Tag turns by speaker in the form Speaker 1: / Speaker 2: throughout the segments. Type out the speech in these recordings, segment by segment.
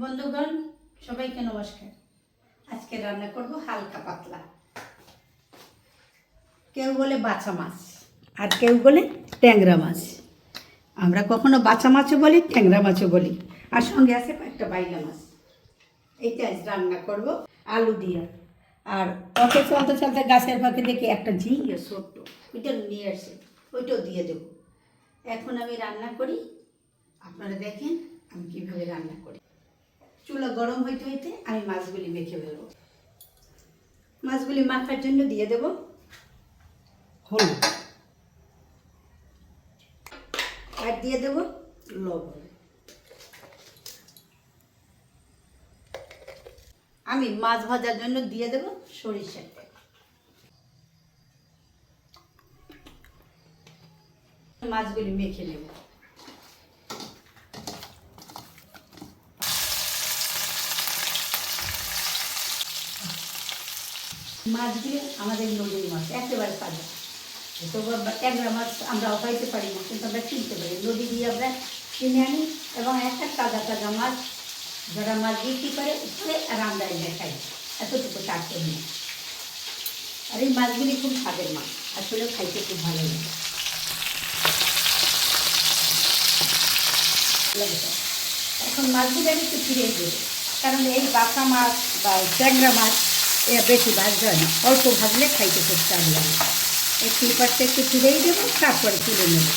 Speaker 1: বন্ধুগণ সবাইকে নমস্কার। আজকে রান্না করব হালকা পাতলা, কেউ বলে বাছা মাছ আর কেউ বলে ট্যাংরা মাছ। আমরা কখনো বাছা মাছও বলি, ট্যাংরা মাছও বলি, আর সঙ্গে আছে একটা বাইলা মাছ। এইটা আজ রান্না করব আলু দিয়ে। আর পথে চলতে চলতে গাছের ফাঁকে দেখি একটা ঝিঙে ছোট্ট, ওইটা নিয়ে আসে, ওইটাও দিয়ে দেবো। এখন আমি রান্না করি, আপনারা দেখেন আমি কীভাবে রান্না করি। চুলা গরম হইতে হইতে আমি মাছগুলি মেখে ফেলবো। মাছগুলি মাখার জন্য দিয়ে দেব হলুদ, আর দিয়ে দেব লবণ। আমি মাছ ভাজার জন্য দিয়ে দেব সরিষার তেল। মাছগুলি মেখে নেব। মাছগুলি আমাদের নদীর মাছ, একেবারে তাজা। তো ট্যাংরা মাছ আমরা পাইতে পারি না, কিন্তু আমরা কিনতে পারি। নদী দিয়ে আমরা কিনে আনি এবং একটা তাজা তাজা মাছ যারা মাছ বিক্রি করে উপরে, আর আমরা এনে খাই। এতটুকু টাটকে নিই। আর এই মাছগুলি খুব স্বাদের মাছ, আসলে খাইতে খুব ভালো লাগে। এখন মাছগুলি আমি একটু ফিরে দেবো, কারণ এই বাঁকা মাছ বা ট্যাংরা মাছ এরা বেশি ভাজতে হয় না, অল্প ভাজলে খাইতে খুব স্বাদ লাগে। এই শিল্পারটা একটু ফিরেই দেবো, তারপরে তুলে নেব।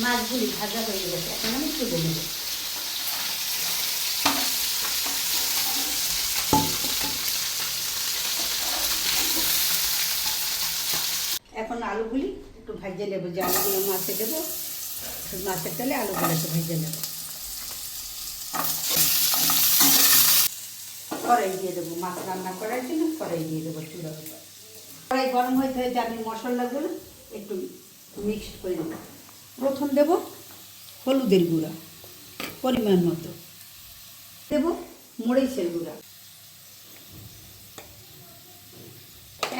Speaker 1: মাছগুলি ভাজা হয়ে গেছে, এখন আমি তুলে নেব। এখন আলুগুলি একটু ভাজে নেবো, যে আলুগুলো মাছে দেবো, মাছের তেলে আলুগুলো একটু ভেজে নেব। কড়াই দিয়ে দেবো, মাছ রান্না করার জন্য কড়াই দিয়ে দেবো চুলার উপর। কড়াই গরম হইতে হইতে আমি মশলাগুলো একটু মিক্সড করে নেব। প্রথম দেব হলুদের গুঁড়া পরিমাণ মতো, দেব মরিচের গুঁড়া,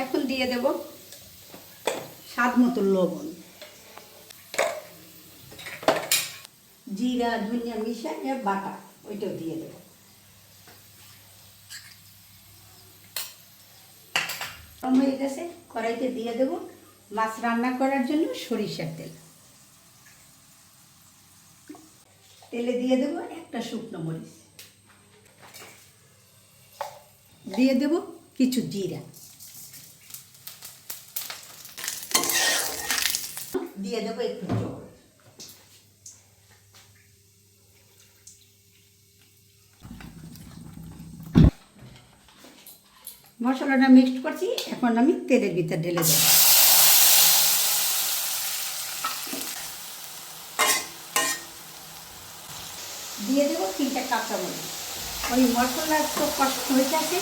Speaker 1: এখন দিয়ে দেব স্বাদ মতো লবণ, জিরা ধনিয়া মিশিয়ে বাটা ওইটাও দিয়ে দেবো। কম হয়ে গেছে, কড়াইতে দিয়ে দেব মাছ রান্না করার জন্য সরিষার তেল। তেলে দিয়ে দেব একটা শুকনো মরিচ, দিয়ে দেব কিছু জিরা, দিয়ে দেব একটু জল। মশলাটা মিক্সড করছি, এখন আমি তেলের ভিতর ঢেলে দেব। দিয়ে দেবো 3টা কাঁচামরিচ। ওই মশলা তো কষ্ট হয়ে আছে,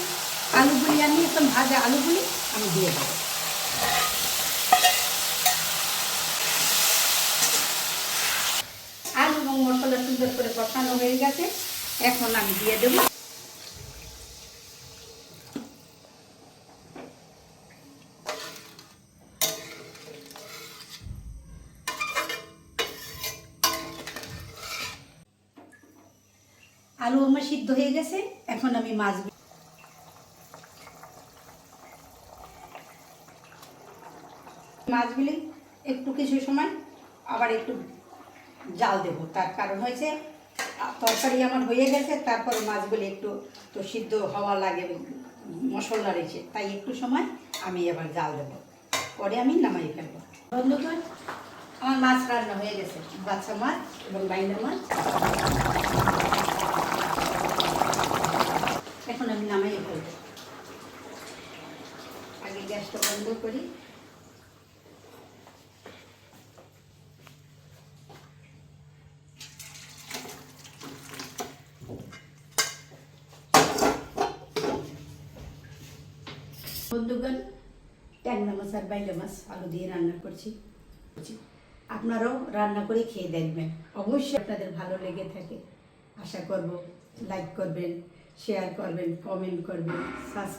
Speaker 1: আলুগুলি আমি এখন ভাজা আলুগুলি আমি দিয়ে দেবো। আলু এবং মশলা সুন্দর করে কষানো হয়ে গেছে, এখন আমি দিয়ে দেবো আলু। আমার সিদ্ধ হয়ে গেছে, এখন আমি মাছগুলি একটু কিছু সময় আবার একটু জাল দেব। তার কারণ হয়েছে তরকারি আমার হয়ে গেছে, তারপর মাছগুলি একটু তো সিদ্ধ হওয়া লাগে, মশলা রয়েছে, তাই একটু সময় আমি আবার জাল দেবো, পরে আমি নামাই ফেলবো। বন্ধুগণ আমার মাছ রান্না হয়ে গেছে, বাছা মাছ এবং বাইলা মাছ। এখন আমি নামাই ফেলবো। আগে গ্যাসটা বন্ধ করি। বন্ধুগণ ট্যাংরা মাছ আর বাইলা মাছ আলু দিয়ে রান্না করছি। আপনারাও রান্না করে খেয়ে দেখবেন, অবশ্যই আপনাদের ভালো লেগে থাকে। আশা করব লাইক করবেন, শেয়ার করবেন, কমেন্ট করবেন, সাবস্ক্রাইব